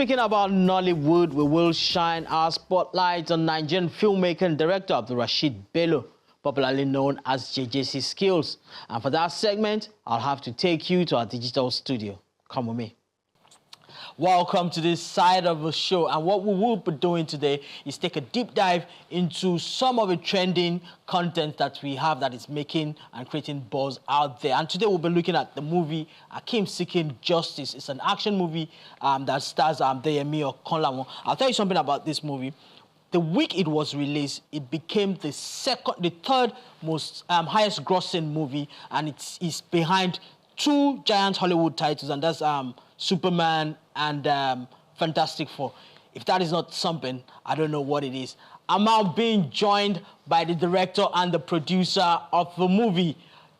speaking about Nollywood, we will shine our spotlight on Nigerian filmmaker and director Abdulrasheed Bello, popularly known as JJC Skillz. And for that segment, I'll have to take you to our digital studio. Come with me. Welcome to this side of the show, and what we will be doing today is take a deep dive into some of the trending content that we have that is making and creating buzz out there. And today we'll be looking at the movie Hakeem Seeking Justice. It's an action movie that stars Deyemi Okonlawon. I'll tell you something about this movie. The week it was released, it became the third most highest grossing movie, and it's behind two giant Hollywood titles, and that's Superman and Fantastic Four. If that is not something, I don't know what it is. I'm now being joined by the director and the producer of the movie,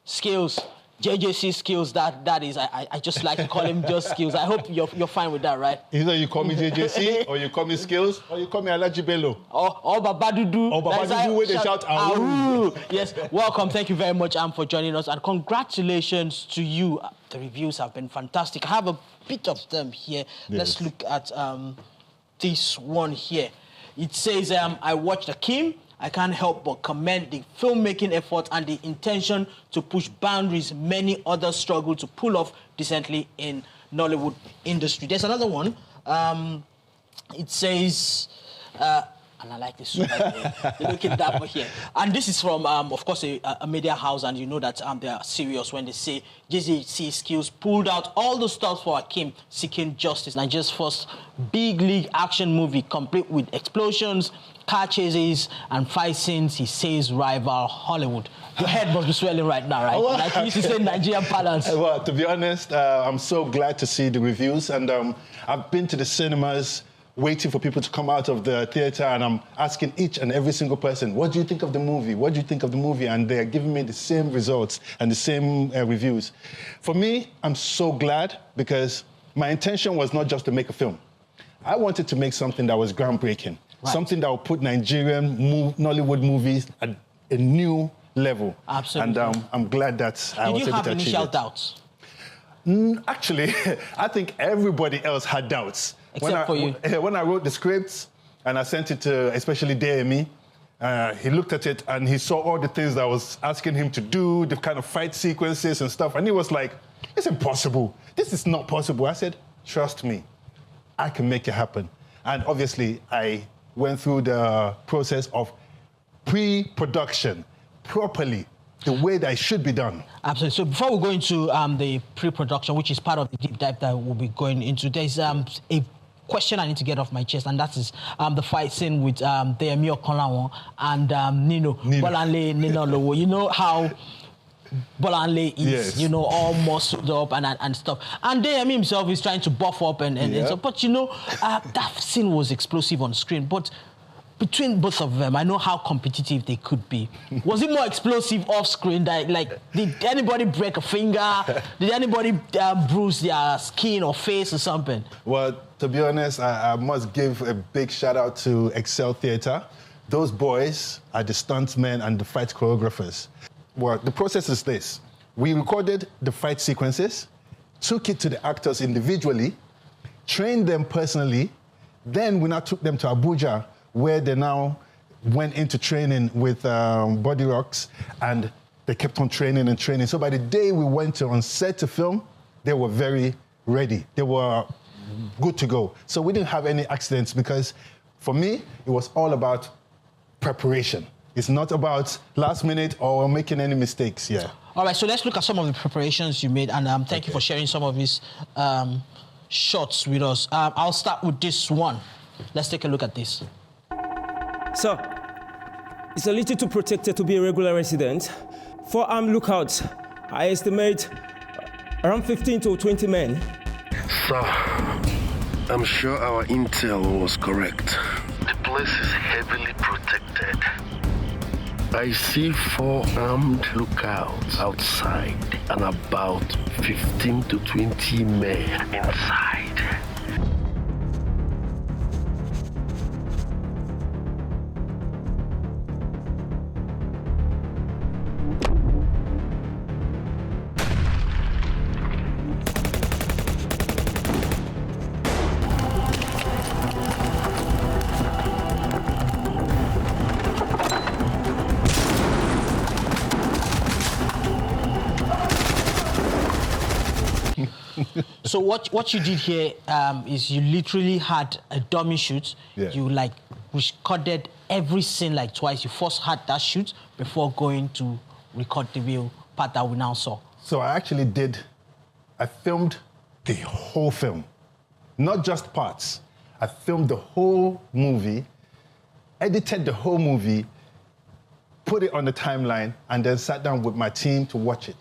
Skillz, JJC Skillz. That is, I just like to call him just Skillz. I hope you're fine with that, right? Either you call me JJC, or you call me Skillz, or you call me Alaji Bello. Or Babadudu. Or Babadudu, where they shout, Aru. Yes, welcome. Thank you very much, for joining us. And congratulations to you. The reviews have been fantastic. I have a bit of them here. Yes. Let's look at this one here. It says, I watched Hakeem. I can't help but commend the filmmaking effort and the intention to push boundaries many others struggle to pull off decently in Nollywood industry. There's another one. It says, and I like this one right here. Look at that one here. And this is from, of course, a media house, and you know that they are serious when they say JJC Skillz pulled out all the stuff for Hakeem Seeking Justice. Nigeria's first big league action movie, complete with explosions, car chases, and fight scenes, he says rival Hollywood. Your head must be swelling right now, right? Well, like you used to say Nigerian balance. Well, to be honest, I'm so glad to see the reviews, and I've been to the cinemas waiting for people to come out of the theater, and I'm asking each and every single person, what do you think of the movie? What do you think of the movie? And they're giving me the same results and the same reviews. For me, I'm so glad, because my intention was not just to make a film. I wanted to make something that was groundbreaking, right. Something that would put Nigerian Nollywood movies at a new level. Absolutely. And I'm glad that I was able to achieve it. Did you have initial doubts? Actually, I think everybody else had doubts. Except for you. When I wrote the scripts and I sent it to especially Deyemi, he looked at it and he saw all the things that I was asking him to do, the kind of fight sequences and stuff, and he was like, it's impossible. This is not possible. I said, trust me, I can make it happen. And obviously, I went through the process of pre-production properly, the way that it should be done. Absolutely. So before we go into the pre-production, which is part of the deep dive that we'll be going into, there's a question I need to get off my chest, and that is the fight scene with Deyemi Okonlawon and Nino. Bolanle Nino Lowo. You know how Bolanle is, yes, you know, all muscled up and stuff. And Deyemi himself is trying to buff up and stuff. But, you know, that scene was explosive on screen. But between both of them, I know how competitive they could be. Was it more explosive off screen? Like, did anybody break a finger? Did anybody bruise their skin or face or something? Well, to be honest, I must give a big shout out to Excel Theatre. Those boys are the stuntmen and the fight choreographers. Well, the process is this. We recorded the fight sequences, took it to the actors individually, trained them personally, then we now took them to Abuja, where they now went into training with Body Rocks, and they kept on training and training. So by the day we went on set to film, they were very ready. They were good to go. So we didn't have any accidents, because for me, it was all about preparation. It's not about last minute or making any mistakes, yeah. All right, so let's look at some of the preparations you made, and thank you for sharing some of these shots with us. I'll start with this one. Let's take a look at this. Sir, it's a little too protected to be a regular resident. For armed lookouts, I estimate around 15 to 20 men. Sir, I'm sure our intel was correct. The place is heavily protected. I see 4 armed lookouts outside and about 15 to 20 men inside. So what you did here is you literally had a dummy shoot. Yeah. You like recorded every scene like twice. You first had that shoot before going to record the real part that we now saw. So I filmed the whole film, not just parts. I filmed the whole movie, edited the whole movie, put it on the timeline, and then sat down with my team to watch it.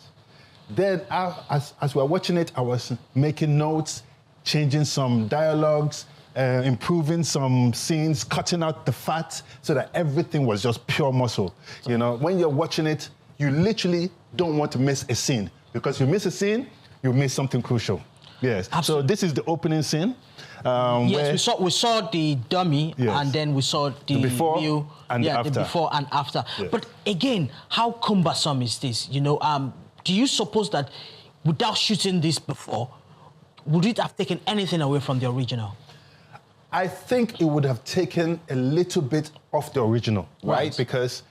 Then as we were watching it, I was making notes, changing some dialogues, improving some scenes, cutting out the fat so that everything was just pure muscle. You know, when you're watching it, you literally don't want to miss a scene, because you miss a scene, you miss something crucial. Yes. Absolutely. So this is the opening scene. Yes, we saw the dummy, Yes. and then we saw the before real, and the the after. before and after. Yes. But again, how cumbersome is this? You know, do you suppose that without shooting this before, would it have taken anything away from the original? I think it would have taken a little bit off the original, right? Because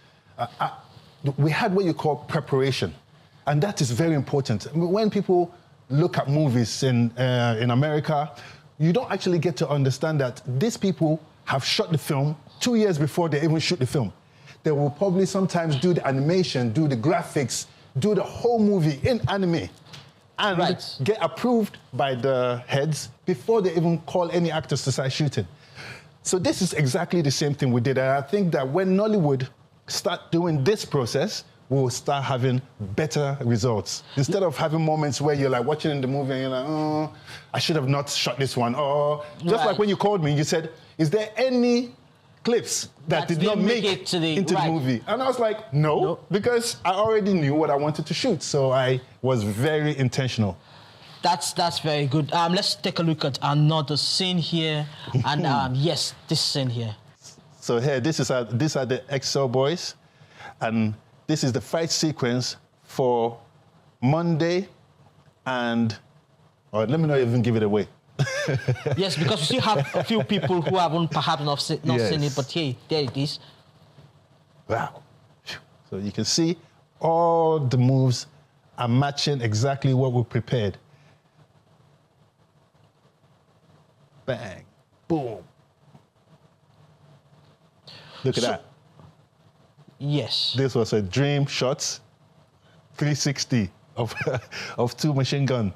we had what you call preparation, and that is very important. When people look at movies in America, you don't actually get to understand that these people have shot the film 2 years before they even shoot the film. They will probably sometimes do the animation, do the graphics, do the whole movie in anime, and get approved by the heads before they even call any actors to start shooting. So this is exactly the same thing we did. And I think that when Nollywood start doing this process, we'll start having better results. Instead of having moments where you're like watching in the movie and you're like, oh, I should have not shot this one. Or just like when you called me, you said, is there any clips that did not make it into the movie? And I was like, no, because I already knew what I wanted to shoot. So I was very intentional. That's very good. Let's take a look at another scene here. And yes, this scene here. So here, these are the Excel boys. And this is the fight sequence for Monday and, or let me not even give it away. Yes, because we still have a few people who haven't perhaps not seen it, but hey, there it is. Wow. So you can see all the moves are matching exactly what we prepared. Bang, boom. Look at that. Yes. This was a dream shot, 360 of two machine gun.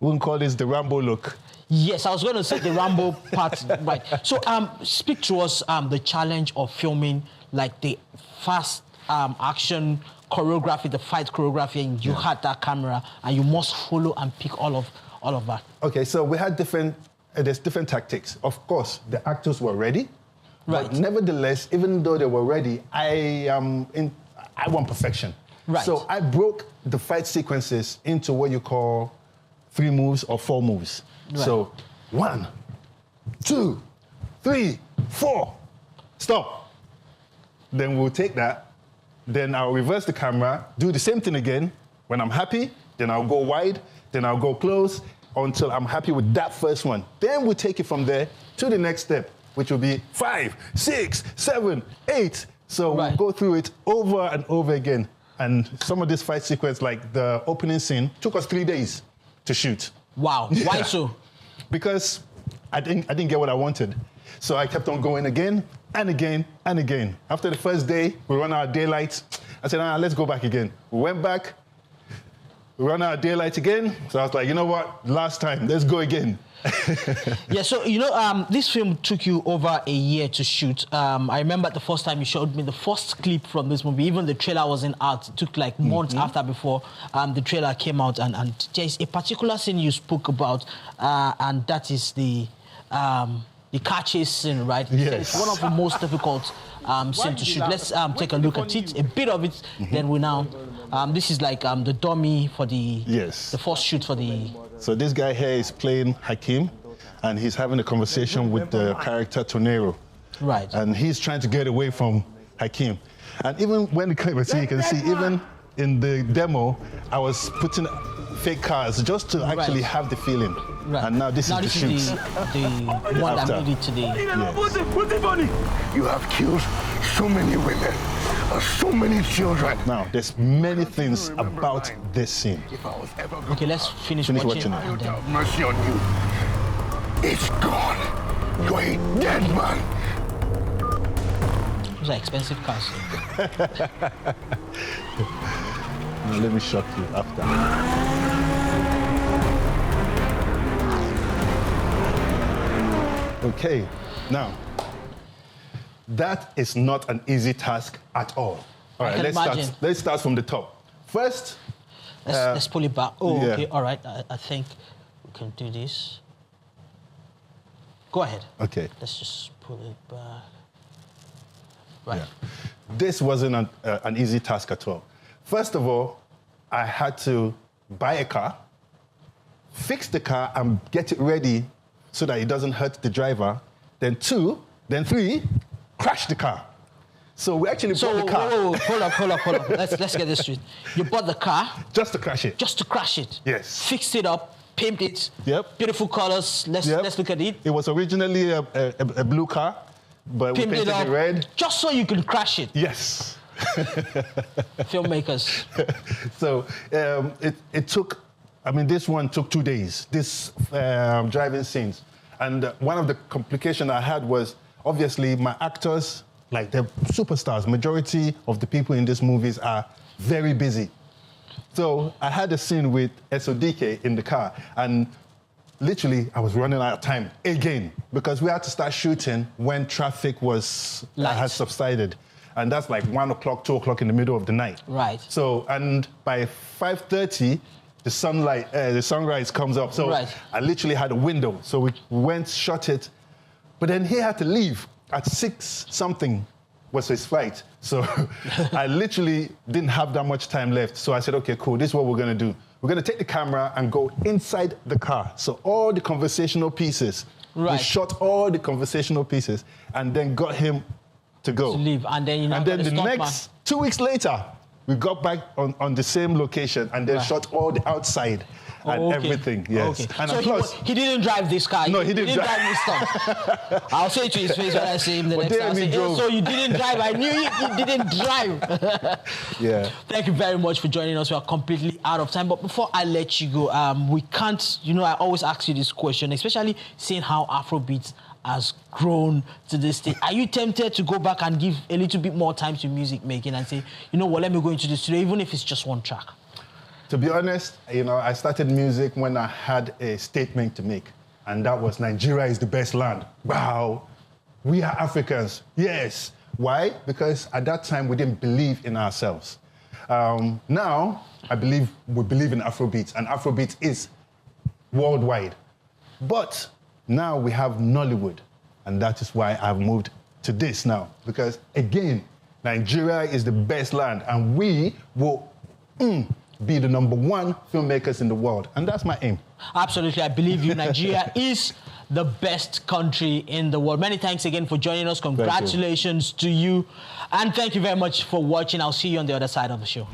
We wouldn't call this the Rambo look. Yes, I was going to say the Rambo part, right. So speak to us the challenge of filming like the fast action choreography, the fight choreography, and you had that camera and you must follow and pick all of that. Okay, so we had there's different tactics. Of course, the actors were ready. Right. But nevertheless, even though they were ready, I want perfection. Right. So I broke the fight sequences into what you call 3 moves or 4 moves. Right. So 1, 2, 3, 4, stop. Then we'll take that. Then I'll reverse the camera, do the same thing again. When I'm happy, then I'll go wide, then I'll go close until I'm happy with that first one. Then we'll take it from there to the next step, which will be 5, 6, 7, 8. So we'll go through it over and over again. And some of this fight sequence, like the opening scene, took us 3 days to shoot. Wow, yeah. Why so? Because I didn't get what I wanted. So I kept on going again and again and again. After the first day, we ran out of daylight. I said, let's go back again. We went back, we ran out of daylight again. So I was like, you know what, last time, let's go again. Yeah, so, you know, this film took you over a year to shoot. I remember the first time you showed me the first clip from this movie, even the trailer wasn't out. It took like months after before the trailer came out. And there's a particular scene you spoke about, and that is the car chase scene, right? Yes. It's one of the most difficult scenes to shoot. Let's take a look at it, a bit of it, then we now... this is like the dummy for the first shoot for the... So this guy here is playing Hakeem, and he's having a conversation with the character Tonero. Right. And he's trying to get away from Hakeem. And even when the camera, you can see, even in the demo, I was putting fake cars just to actually have the feeling. Right. And now this is the shoot. The one that made it today. You have killed so many women. So many children. Now, there's many things about this scene. If I was ever Okay, let's finish watching it. and then... have mercy on you. It's gone. You're a dead man. Those are expensive cars. Now, let me shock you after. Okay, now, that is not an easy task at all. All right, let's start from the top. First, let's pull it back. Oh, yeah. okay, all right. I think we can do this. Go ahead. Okay. Let's just pull it back. Right. Yeah. This wasn't an easy task at all. First of all, I had to buy a car, fix the car and get it ready so that it doesn't hurt the driver. Then 2, then 3, crash the car. So we actually bought the car. Hold up. Let's get this straight. You bought the car Just to crash it. just to crash it. Yes. Fixed it up, pimped it. Yep. Beautiful colors. Let's look at it. It was originally a blue car, but we Pimped painted it up it red. just so you can crash it. Yes. Filmmakers. So it took, I mean, this one took 2 days, this driving scenes. And one of the complications I had was, obviously, my actors, like they're superstars. Majority of the people in these movies are very busy. So I had a scene with SODK in the car, and literally I was running out of time again because we had to start shooting when traffic had subsided. And that's like 1 o'clock, 2 o'clock in the middle of the night. Right. So, and by 5:30, the sunrise comes up. So right. I literally had a window. So we went, shot it. But then he had to leave at 6-something was his flight. So I literally didn't have that much time left. So I said, okay, cool, this is what we're gonna do. We're gonna take the camera and go inside the car. So all the conversational pieces, we shot all the conversational pieces and then got him to go. To leave, and then the next 2 weeks later, we got back on the same location and then shot all the outside and everything. Yes. Okay. And so plus, he didn't drive this car. No, he didn't drive this stuff. I'll say it to his face when I see him the next time. So you didn't drive. I knew you didn't drive. Yeah. Thank you very much for joining us. We are completely out of time. But before I let you go, we can't, I always ask you this question, especially seeing how Afrobeats has grown to this stage. Are you tempted to go back and give a little bit more time to music making and say, you know what, let me go into the studio, even if it's just one track? To be honest, I started music when I had a statement to make, and that was Nigeria is the best land. Wow, we are Africans. Yes. Why? Because at that time we didn't believe in ourselves. Now we believe in Afrobeats, and Afrobeats is worldwide. But now we have Nollywood, and that is why I've moved to this now. Because again, Nigeria is the best land, and we will be the #1 filmmakers in the world, and that's my aim. Absolutely, I believe you. Nigeria is the best country in the world. Many thanks again for joining us. Congratulations to you, and thank you very much for watching. I'll see you on the other side of the show.